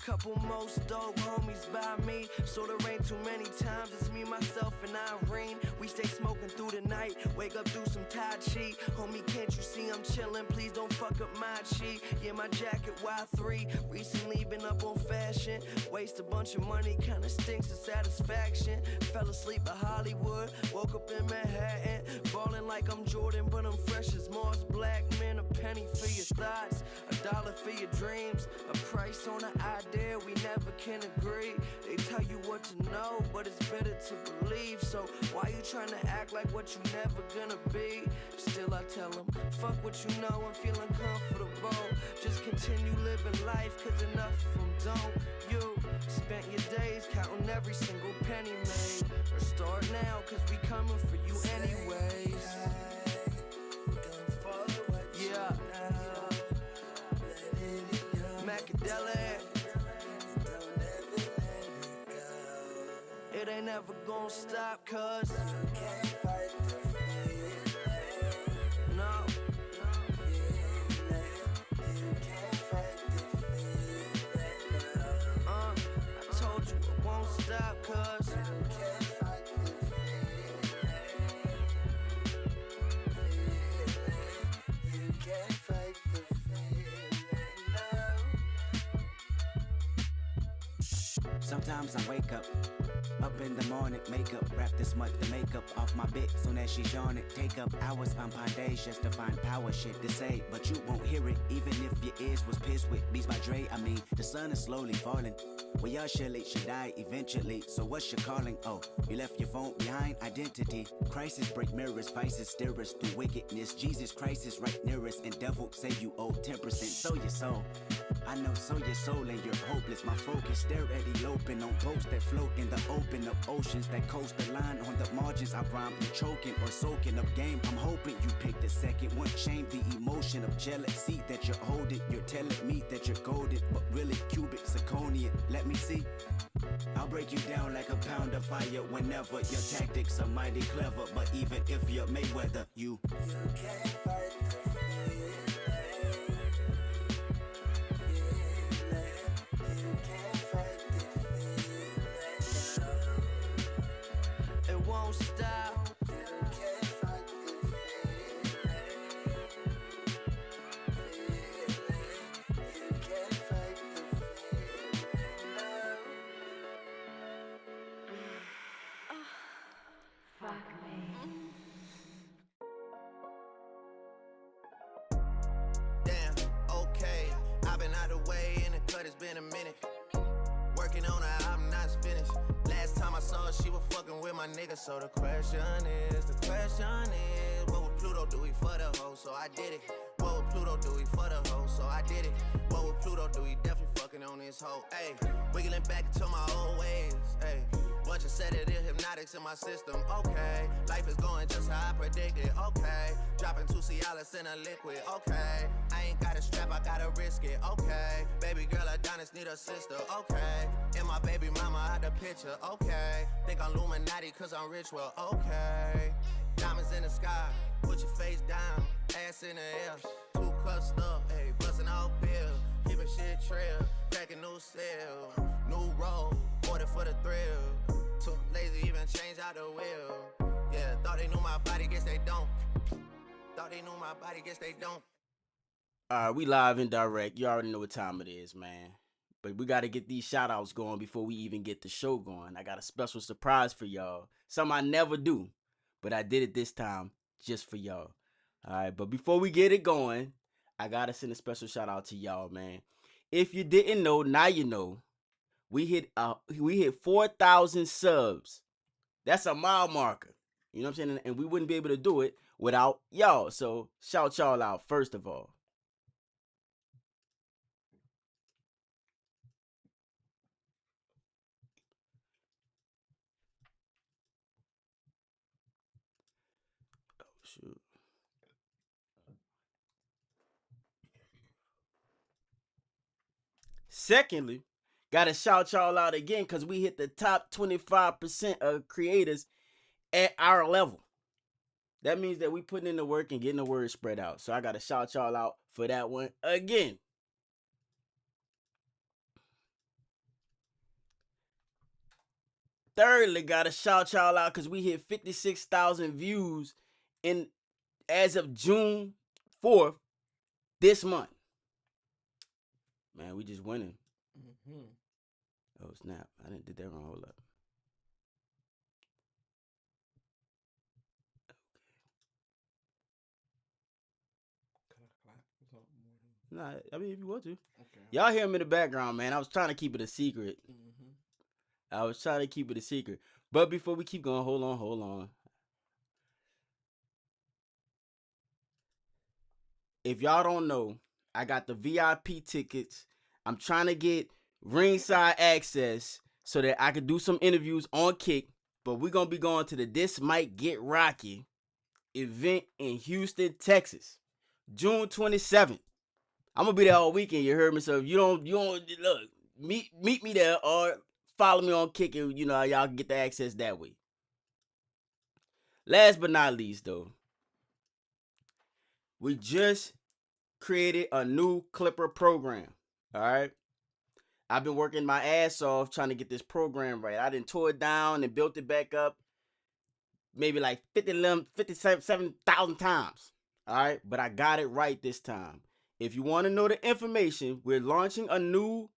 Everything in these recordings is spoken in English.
Couple most dope homies by me, so there ain't too many times it's me, myself, and Irene. We stay smoking through the night, wake up, do some Tai Chi. Homie, can't you see I'm chillin'? Please don't fuck up my chi. Yeah, my jacket Y3, recently been up on fashion. Waste a bunch of money, kinda stinks of satisfaction. Fell asleep at Hollywood, woke up in Manhattan. Ballin' like I'm Jordan, but I'm fresh as Mars Black. Man, a penny for your thoughts, $1 for your dreams, a price on an idea we never can agree. They tell you what to know, but it's better to believe. So why you tryna act like what you never gonna be? Still I tell them, fuck what you know, I'm feeling comfortable. Just continue living life, cause enough of them don't. You spent your days counting every single penny made. Or start now, cause we coming for you anyways. Yeah. Macadelic. It ain't never gonna stop, cause you can't fight the feeling. No. You can't fight the feeling. I told you it won't stop, cause you can't fight the feeling. You can't fight the feeling. No. Sometimes I wake up in the morning, makeup, wrap this much the makeup off my bit. Soon as she's on it, take up hours on days just to find power shit to say, but you won't hear it, even if your ears was pissed with beats by Dre. I mean, the sun is slowly falling. Well, y'all surely should die eventually. So what's your calling? Oh, you left your phone behind. Identity crisis, break mirrors, vices, steer us through wickedness. Jesus Christ is right near us, and devil say you owe 10%. So your soul, I know, so your soul and you're hopeless. My focus, stare at eloping on boats that float in the open of oceans that coast the line on the margins. I rhyme you choking or soaking up game. I'm hoping you pick the second one. Shame the emotion of jealousy that you're holding. You're telling me that you're golden, but really cubic zirconian. Let me see. I'll break you down like a pound of fire whenever your tactics are mighty clever. But even if you're Mayweather, you can't fight the feeling. You can't fight the feeling. It won't stop. You can't fight the feeling. You can't fight the Damn, okay. I've been out of the way and the cut, it's been a minute. Working on her, I'm not finished. Last time I saw her, she was fucking with my nigga. So the question is, what would Pluto do he for the hoe? So I did it. What would Pluto do he for the hoe? So I did it. What would Pluto do? He definitely fucking on this hoe. Ayy, wiggling back into my old ways. Ayy, bunch of sedative hypnotics in my system. Okay, life is going just how I predicted. Okay, dropping 2 Cialis in a liquid. Okay, I ain't got a strap, I gotta risk it. Okay, baby girl Adonis need a sister. Okay, and my baby mama out the picture. Okay, think I'm Illuminati cause I'm rich. Well, okay, diamonds in the sky, put your face down, ass in the air, 2 cups up, hey, bustin' out pill, keeping shit trail, cracking new cell, new road, order for the thrill, too lazy even change out the wheel. Yeah, thought they knew my body, guess they don't. Thought they knew my body, guess they don't. We live and direct. You already know what time it is, man. But we got to get these shout outs going before we even get the show going. I got a special surprise for y'all. Something I never do, but I did it this time just for y'all. All right, but before we get it going, I got to send a special shout out to y'all, man. If you didn't know, now you know. We hit 4,000 subs. That's a mile marker. You know what I'm saying? And we wouldn't be able to do it without y'all. So shout y'all out first of all. Oh shoot. Secondly, gotta shout y'all out again because we hit the top 25% of creators at our level. That means that we putting in the work and getting the word spread out. So I gotta shout y'all out for that one again. thirdly, gotta shout y'all out because we hit 56,000 views as of June 4th this month. Man, we just winning. Mm-hmm. Oh snap! I did that wrong. Hold up. Nah, I mean if you want to. Okay. Y'all hear him in the background, man. I was trying to keep it a secret. Mm-hmm. I was trying to keep it a secret. But before we keep going, hold on. If y'all don't know, I got the VIP tickets. I'm trying to get ringside access so that I can do some interviews on Kick. But we're going to be going to the This Might Get Rocky event in Houston, Texas, June 27th. I'm going to be there all weekend, you heard me? So if you don't look, meet me there or follow me on Kick and, y'all can get the access that way. Last but not least, though, we just created a new Clipper program, all right? I've been working my ass off trying to get this program right. I done tore it down and built it back up maybe like 57,000 times, all right? But I got it right this time. If you want to know the information, we're launching a new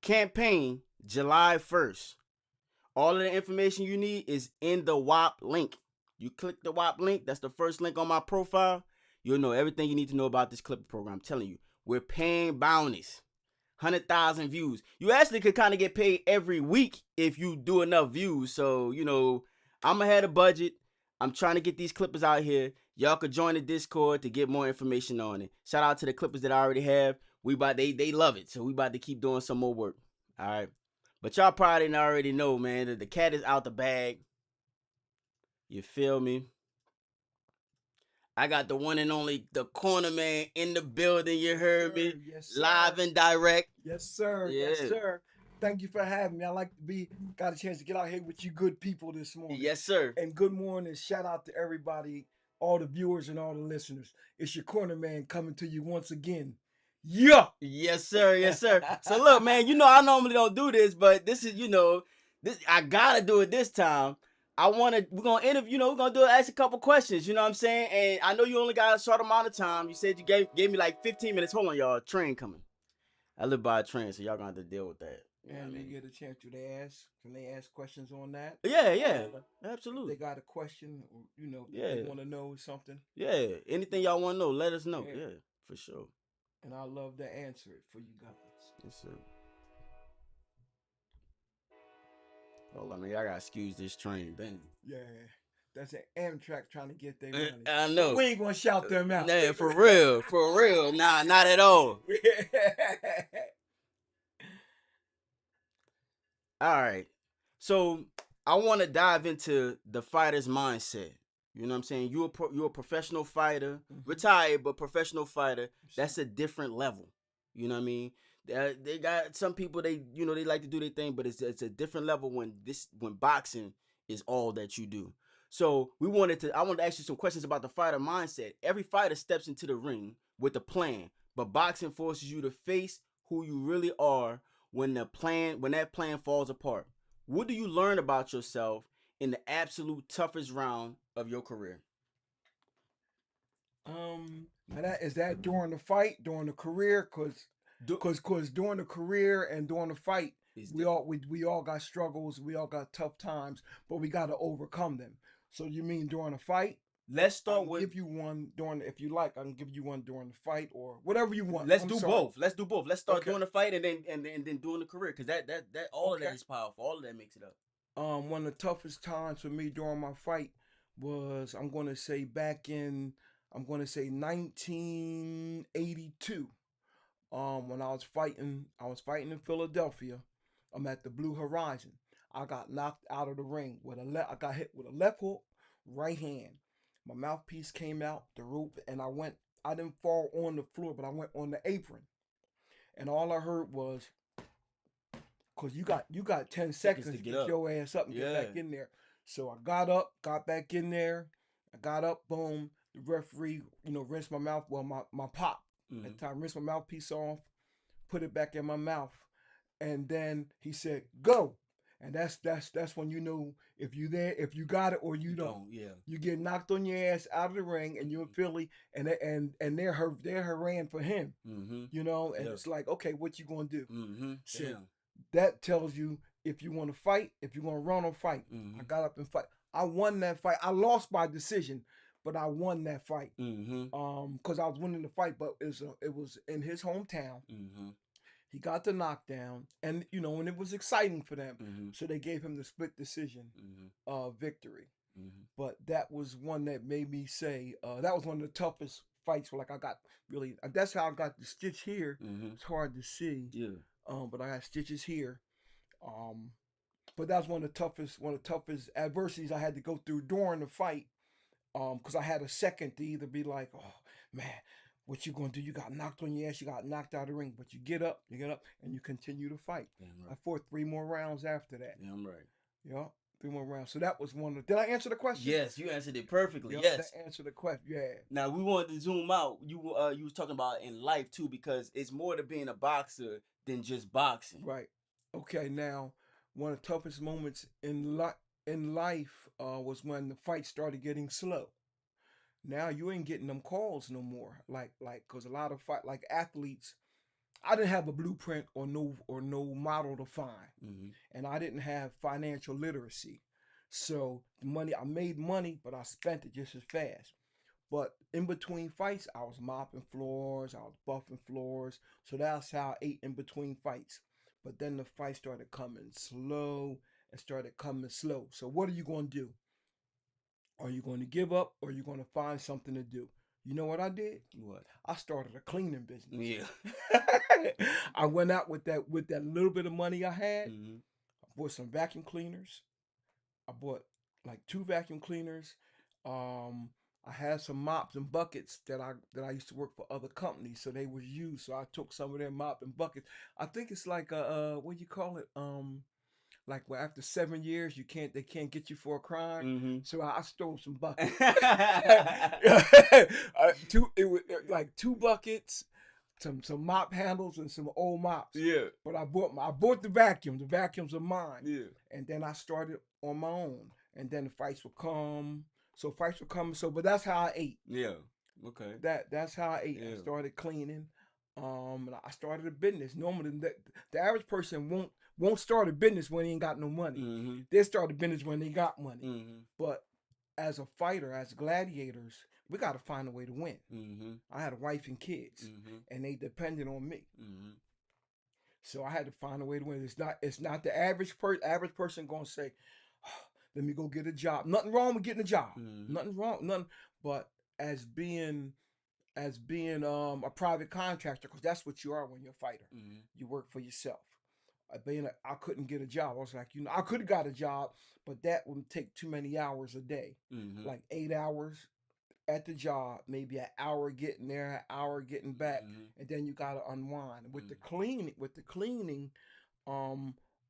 campaign July 1st. All of the information you need is in the WAP link. You click the WAP link, that's the first link on my profile. You'll know everything you need to know about this Clipper program. I'm telling you, we're paying bounties. 100,000 views. You actually could kind of get paid every week if you do enough views. So, I'm ahead of budget. I'm trying to get these Clippers out here. Y'all could join the Discord to get more information on it. Shout out to the Clippers that I already have. They love it. So we about to keep doing some more work. All right. But y'all probably already know, man, that the cat is out the bag. You feel me? I got the one and only, the corner man in the building, you heard me? Yes, sir. Live and direct. Yes, sir. Yeah. Yes, sir. Thank you for having me. I like to got a chance to get out here with you good people this morning. Yes, sir. And good morning. Shout out to everybody, all the viewers and all the listeners. It's your corner man coming to you once again. Yeah. Yes, sir. Yes, sir. So look, man, I normally don't do this, but this is, I gotta do it this time. We're gonna interview, we're gonna ask a couple questions, you know what I'm saying? And I know you only got a short amount of time. You said you gave me like 15 minutes. Hold on, y'all. Train coming. I live by a train, so y'all gonna have to deal with that. And you get a chance to can they ask questions on that? Yeah. Absolutely. They got a question, Yeah. they want to know something. Yeah. Anything y'all want to know, let us know. Yeah, for sure. And I love to answer it for you guys. Yes, sir. Hold on, man. I gotta excuse this train. Dang. Yeah. That's an Amtrak trying to get their money. I know. We ain't gonna shout them out. Nah, for real. Nah, not at all. All right. So I want to dive into the fighter's mindset. You know what I'm saying? You're a professional fighter, retired, but professional fighter. That's a different level. You know what I mean? They got some people, they like to do their thing, but it's a different level when boxing is all that you do. So I wanted to ask you some questions about the fighter mindset. Every fighter steps into the ring with a plan, but boxing forces you to face who you really are when that plan falls apart. What do you learn about yourself in the absolute toughest round of your career? Is that during the fight, during the career? Cause during the career and during the fight, we all got struggles, we all got tough times, but we got to overcome them. So you mean during a fight? Let's start with. Give you one if you like. I can give you one during the fight or whatever you want. Let's do both. Let's start doing the fight and then doing the career, because that all of that is powerful. All of that makes it up. One of the toughest times for me during my fight was, I'm going to say 1982. When I was fighting in Philadelphia. I'm at the Blue Horizon. I got knocked out of the ring I got hit with a left hook, right hand. My mouthpiece came out the rope, and I didn't fall on the floor, but I went on the apron. And all I heard was, cause you got 10 seconds to get your ass up and get back in there. So I got back in there. I got up, boom. The referee, rinsed my mouth. Well, my pop at the time, rinsed my mouthpiece off, put it back in my mouth. And then he said, go. And that's when you know if you there, if you got it or you don't. Yeah. You get knocked on your ass out of the ring, and you're in Philly, and they're haranguing for him. Mm-hmm. You know, and Yeah. it's like, okay, what you gonna do? Mm-hmm. So Damn. that tells you if you want to fight, if you're gonna run or fight. Mm-hmm. I got up and fight. I won that fight. I lost by decision, but I won that fight. Mm-hmm. Because I was winning the fight, but it was in his hometown. Mm-hmm. He got the knockdown, and and it was exciting for them. Mm-hmm. So they gave him the split decision victory. Mm-hmm. But that was one that made me say that was one of the toughest fights. Like I got really, that's how I got the stitch here. Mm-hmm. It's hard to see. Yeah. But I got stitches here. But that's one of the toughest adversities I had to go through during the fight. Because I had a second to either be like, oh man, what you gonna do? You got knocked on your ass, you got knocked out of the ring, but you get up, and you continue to fight. Damn right. I fought 3 more rounds after that. Damn right. Yeah, 3 more rounds. So that was one of. Did I answer the question? Yes, you answered it perfectly. Yep, Yes. that answered the question. Yeah. Now we wanted to zoom out. You was talking about in life too, because it's more to being a boxer than just boxing. Right. Okay. Now, one of the toughest moments in life was when the fight started getting slow. Now you ain't getting them calls no more. Like, cause a lot of athletes, I didn't have a blueprint or no model to find, and I didn't have financial literacy. So I made money, but I spent it just as fast. But in between fights, I was mopping floors, I was buffing floors. So that's how I ate in between fights. But then the fight started coming slow. So what are you going to do? Are you going to give up, or are you going to find something to do? You know what I did? What? I started a cleaning business. Yeah. I went out with that little bit of money I had. Mm-hmm. I bought some vacuum cleaners. I bought like 2 vacuum cleaners. I had some mops and buckets that I used to work for other companies, so they was used. So I took some of their mop and buckets. I think it's like what do you call it? Like where after 7 years they can't get you for a crime. Mm-hmm. So I stole some buckets. Like 2 buckets, some mop handles, and some old mops. Yeah. But I bought the vacuum. The vacuums are mine. Yeah. And then I started on my own. And then the fights would come. But that's how I ate. Yeah. Okay. That's how I ate. Yeah. I started cleaning. And I started a business. Normally, the average person won't start a business when he ain't got no money. Mm-hmm. They start a business when they got money. Mm-hmm. But as a fighter, as gladiators, we got to find a way to win. Mm-hmm. I had a wife and kids, and they depended on me. Mm-hmm. So I had to find a way to win. It's not the average person gonna say, oh, let me go get a job. Nothing wrong with getting a job. Nothing wrong. Nothing. But as being a private contractor, because that's what you are when you're a fighter. You work for yourself. I couldn't get a job. I was like, I could have got a job, but that would take too many hours a day. Like 8 hours at the job, maybe an hour getting there, an hour getting back, and then you gotta unwind. With the cleaning,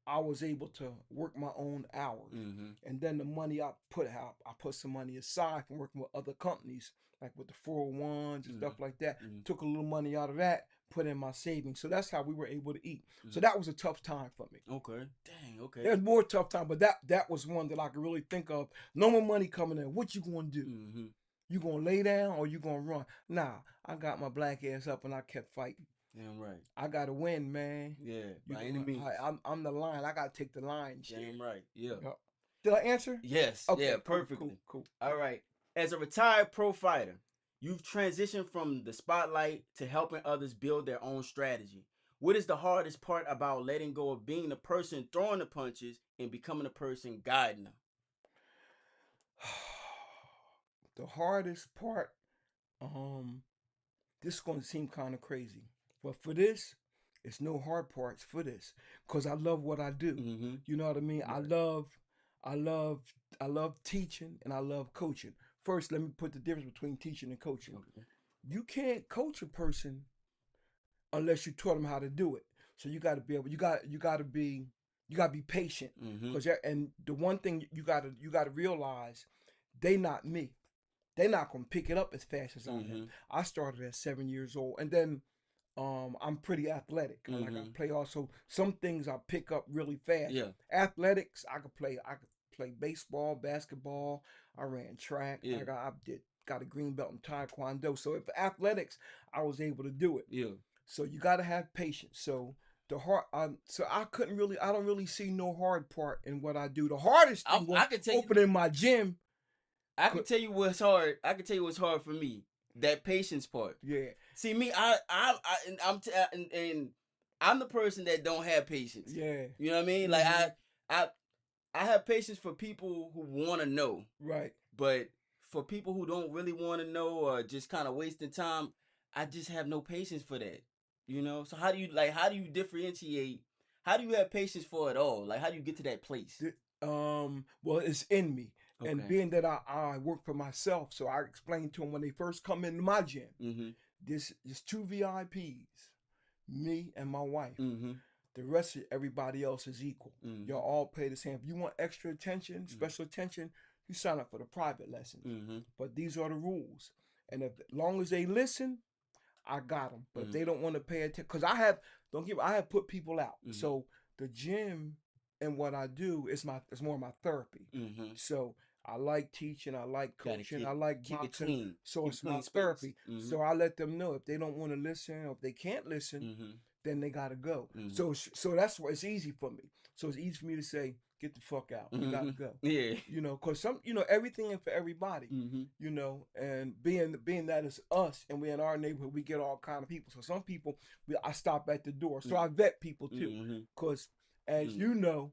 I was able to work my own hours, and then the money I put some money aside from working with other companies, like with the 401s and stuff like that. Took a little money out of that, put in my savings. So that's how we were able to eat. So that was a tough time for me. Okay. Dang. Okay. There's more tough time, but that was one that I could really think of. No more money coming in. What you gonna do? You gonna lay down or you gonna run? Nah, I got my black ass up and I kept fighting. Damn right. I gotta win, man. Yeah. By any means. I'm the lion. I gotta take the lion shit. Damn right. Yeah. Yep. Did I answer? Yes. Okay, yeah. cool, Perfectly. Cool. All right. As a retired pro fighter, you've transitioned from the spotlight to helping others build their own strategy. What is the hardest part about letting go of being the person throwing the punches and becoming the person guiding them? The hardest part, this is going to seem kind of crazy, but for this, it's no hard parts for this, because I love what I do. You know what I mean? Right. I love teaching and I love coaching. First, let me put the difference between teaching and coaching. Okay. You can't coach a person unless you taught them how to do it. So you got to be able. You got to be patient. Because and the one thing you got to realize, they not me. They're not gonna pick it up as fast as I am. I started at 7 years old, and then I'm pretty athletic. Like I Mhm. play also some things I pick up really fast. Yeah. Athletics, I could play. I could play baseball, basketball. I ran track. Yeah. I got a green belt in taekwondo. So if athletics, I was able to do it. Yeah. So you got to have patience. So the hard, so I don't really see no hard part in what I do. The hardest thing was I can tell you. opening my gym. I can tell you what's hard. I can tell you what's hard for me. That patience part. Yeah, See me, and and I'm the person that don't have patience. yeah, You know what I mean? Like Mhm. I have patience for people who want to know, right. but for people who don't really want to know or just kind of wasting time, I just have no patience for that. You know? So how do you differentiate? How do you have patience for it all? Like how do you get to that place? Well, it's in me. And Okay. being that I work for myself, so I explained to them when they first come into my gym, Mhm. this two VIPs, me and my wife. Mhm. The rest of everybody else is equal. Mhm. Y'all all pay the same. If you want extra attention, special attention, you sign up for the private lessons. Mhm. But these are the rules. And if as long as they listen, I got them. But if Mhm. they don't want to pay attention, because I have put people out. Mhm. So the gym and what I do is it's more my therapy. Mhm. So I like teaching, I like Gotta coaching, I like keep it boxing. clean. So Keep it's a my clean space. therapy. Mhm. So I let them know if they don't want to listen or if they can't listen, Mhm. then they gotta go. Mhm. So that's why it's easy for me. So it's easy for me to say, get the fuck out. You gotta Mhm. go. Yeah. Cause everything ain't for everybody. Mhm. And being that it's us and we're in our neighborhood, we get all kind of people. So some people, I stop at the door. So I vet people too. Mhm. Cause as Mhm. you know,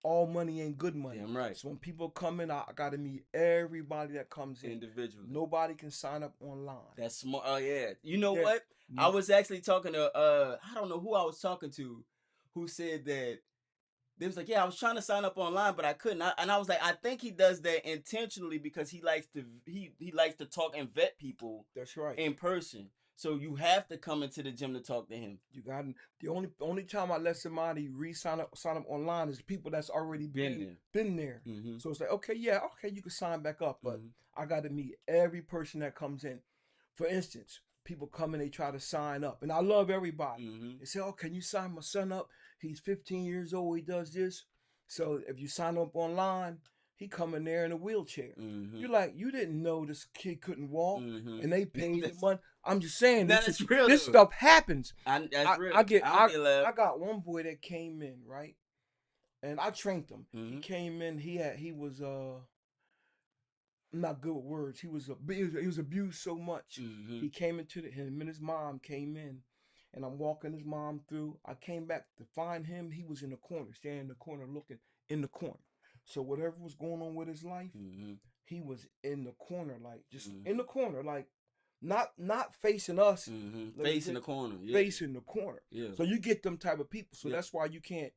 all money ain't good money. Damn right. So when people come in, I gotta meet everybody that comes in. Individually. Nobody can sign up online. That's smart. Oh yeah. You know Yeah. what? I was actually talking to I don't know who I was talking to, who said that they was like, yeah, I was trying to sign up online, but I couldn't. And I was like, I think he does that intentionally because he likes to he likes to talk and vet people That's right. in person. So you have to come into the gym to talk to him. You got the only time I let somebody sign up online is people that's already been there. Mhm. So it's like, okay, yeah, okay, you can sign back up, but Mhm. I got to meet every person that comes in. For instance, people come in, they try to sign up, and I love everybody. Mhm. They say, "Oh, can you sign my son up? He's 15 years old. He does this." So if you sign up online, he come in there in a wheelchair. Mhm. You're like, you didn't know this kid couldn't walk, Mhm. and they paid the That's, money. I'm just saying, no, that's real this though. stuff happens. That's real. I get I don't get love. I got one boy that came in, right, and I trained him. He Mhm. came in. He was I'm not good with words. He was abused so much. Mhm. He came into him and his mom came in, and I'm walking his mom through. I came back to find him. He was in the corner, standing in the corner, looking in the corner. So whatever was going on with his life, Mhm. he was in the corner, like just Mhm. in the corner, like not facing us. Mhm. Let me Face in say, the corner. Yeah. facing the corner. Yeah. So you get them type of people. So Yeah. that's why you can't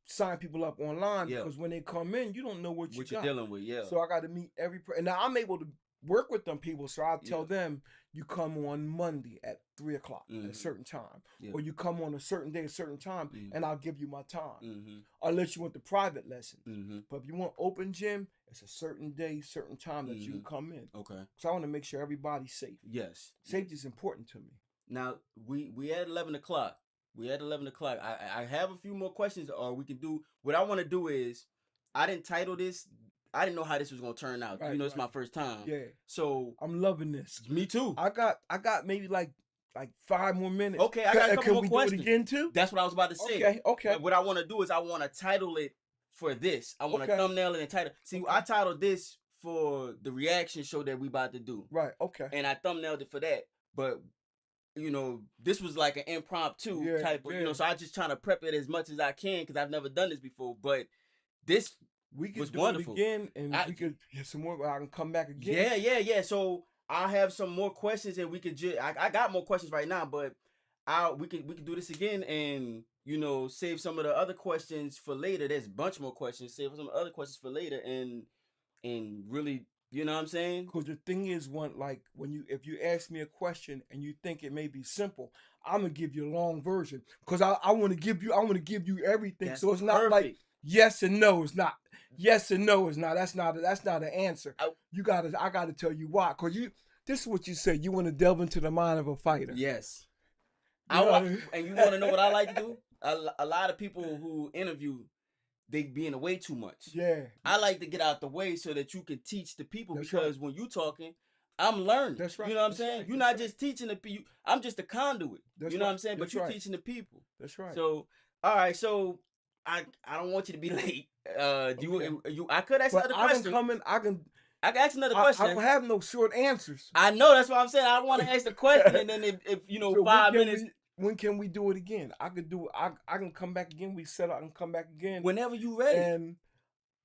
sign people up online Yeah. because when they come in, you don't know what you What you're got. dealing with, yeah. So I got to meet every person. And now I'm able to work with them people. So I tell Yeah. them, you come on Monday at 3:00 at Mhm. a certain time, Yeah. or you come on a certain day, a certain time, Mhm. and I'll give you my time. Mhm. Unless you want the private lessons. Mhm. But if you want open gym, it's a certain day, certain time that you can Mhm. come in. Okay. So I want to make sure everybody's safe. Yes. Safety is important to me. Now we at 11 o'clock. We at 11 o'clock. I have a few more questions, or we can do. What I want to do is, I didn't title this. I didn't know how this was gonna turn out. Right, It's right. my first time. Yeah, So I'm loving this. me too. I got maybe like 5 more minutes. Okay, I got a couple Can more we questions. do it again too? That's what I was about to say. Okay, okay, What I want to do is I want to title it for this. I want to okay. thumbnail it and title. See, Okay. I titled this for the reaction show that we about to do, Right, okay. and I thumbnailed it for that. But this was like an impromptu Yeah, type of, yeah. so I just trying to prep it as much as I can because I've never done this before. But this We could was do wonderful. it again, and I- we could get some more. I can come back again. Yeah. So I have some more questions, and we could I got more questions right now, but we could do this again, and save some of the other questions for later. There's a bunch more questions. Save some other questions for later, and really, you know what I'm saying? Because the thing is, if you ask me a question and you think it may be simple, I'm gonna give you a long version because I want to give you everything. That's So it's not like perfect. yes and no. It's not yes and no. It's not. That's not an answer. I gotta tell you why. Cause this is what you say. You want to delve into the mind of a fighter. Yes. You know what I mean? And you want to know what I like to do? A lot of people who interview, they be in the way too much. Yeah. I like to get out the way so that you can teach the people, That's because when you talking, I'm learning. That's right. You know what I'm That's saying? right. You're That's not just teaching the people. I'm just a conduit. That's you know what right. I'm saying? But That's you're right. teaching the people. That's right. So, all right. So I don't want you to be late. Okay. I could ask But another I can question. come in. I can ask another I question. don't have no short answers. I know, that's what I'm saying. I want to ask the question, and then if you know, So 5 minutes. when can we do it again? I could do. I can come back again. We set up and come back again. Whenever you ready. And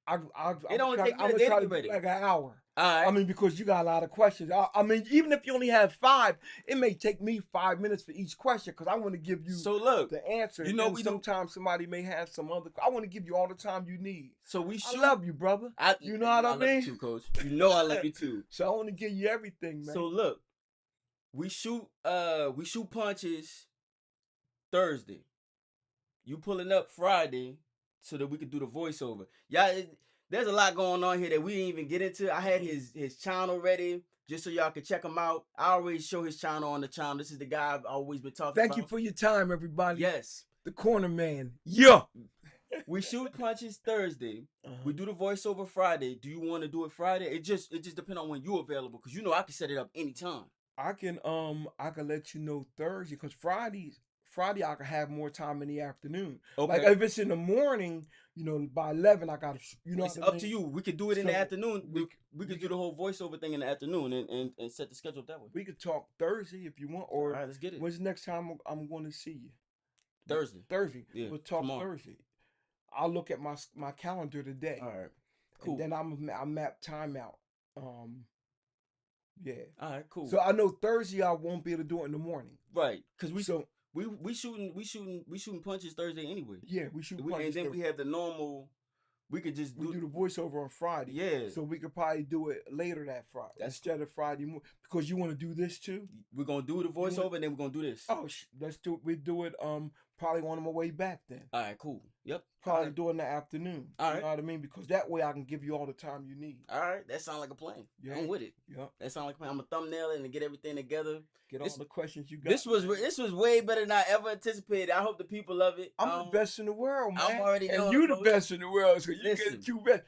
It only take you a I'm day gonna try to to get ready. do like an hour. All right. I mean, because you got a lot of questions. I mean, even if you only have 5, it may take me 5 minutes for each question because I want to give you So look, the answer. you know, and sometimes somebody may have some other. I want to give you all the time you need. so we shoot. I love you, brother. You know what I love mean? you too, Coach. You know I love you too. So I want to give you everything, man. So look, we shoot punches Thursday. You pulling up Friday so that we could do the voiceover. There's a lot going on here that we didn't even get into. I had his channel ready just so y'all can check him out. I always show his channel on the channel. This is the guy I've always been talking about. Thank you for your time, everybody. Yes. The corner man. Yeah. We shoot punches Thursday. We do the voiceover Friday. Do you want to do it Friday? It just depends on when you're available, because you know I can set it up anytime. I can let you know Thursday, because Friday I can have more time in the afternoon. Okay. Like if it's in the morning, by 11 I gotta. It's up to you. We could do it in the afternoon. We could do the whole voiceover thing in the afternoon and set the schedule that way. We could talk Thursday if you want, or all right, let's get it. When's the next time I'm going to see you? Thursday. Yeah, we'll talk Thursday. I'll look at my calendar today. All right, cool. And then I'll map time out. Yeah. All right, cool. So I know Thursday I won't be able to do it in the morning. Right, because we shooting punches Thursday anyway. Yeah, we shoot punches. And then we have the normal. We could just do the voiceover on Friday. Yeah. So we could probably do it later that Friday instead of Friday morning, because you want to do this too. We're gonna do the voiceover and then we're gonna do this. Oh, let's do it. We do it probably on my way back then. All right, cool. Yep. Probably do it in the afternoon. All right. You know what I mean? Because that way I can give you all the time you need. All right, that sounds like a plan. Yeah. I'm with it. Yeah. That sounds like a plan. I'm gonna thumbnail it and get everything together. Get all the questions you got. This was way better than I ever anticipated. I hope the people love it. I'm the best in the world, man. I'm already knowing, and you the Coach. best in the world. So you Listen. get 2 best.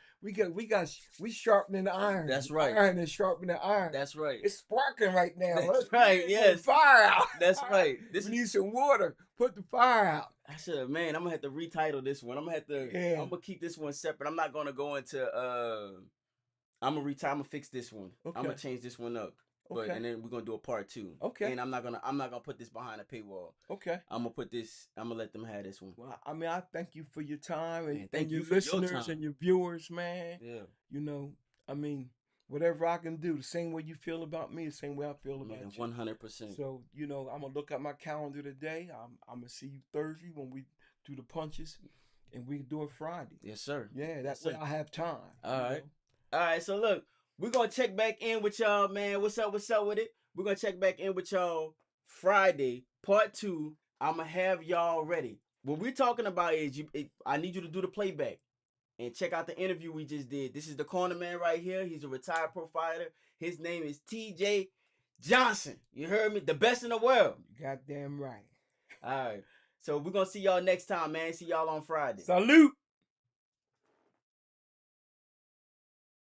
We sharpening the iron. That's right. Iron is sharpening the iron. That's right. It's sparking right now. That's right. Yes. Fire out. That's right. We need some water. Put the fire out. I should have, man. I'm gonna have to retitle this one. I'm gonna have to. Yeah. I'm gonna keep this one separate. I'm not gonna go into. I'm gonna fix this one. Okay. I'm gonna change this one up. But Okay. and then we're gonna do a part 2. Okay. And I'm not gonna put this behind a paywall. Okay. I'm gonna let them have this one. Well, I mean, I thank you for your time and, Man, thank you your for your listeners time. and your viewers, man. Yeah. I mean, whatever I can do, the same way you feel about me, the same way I feel about Man, you. 100%. So, I'm gonna look at my calendar today. I'm gonna see you Thursday when we do the punches, and we do it Friday. Yes, sir. Yeah, that's Yes, when sir. I have time. All right. All right. So look, we're gonna check back in with y'all, man. What's up with it? We're gonna check back in with y'all Friday, part 2. I'm gonna have y'all ready. What we're talking about is I need you to do the playback and check out the interview we just did. This is the corner man right here. He's a retired pro fighter. His name is TJ Johnson. You heard me? The best in the world. Goddamn right. All right. So we're gonna see y'all next time, man. See y'all on Friday. Salute.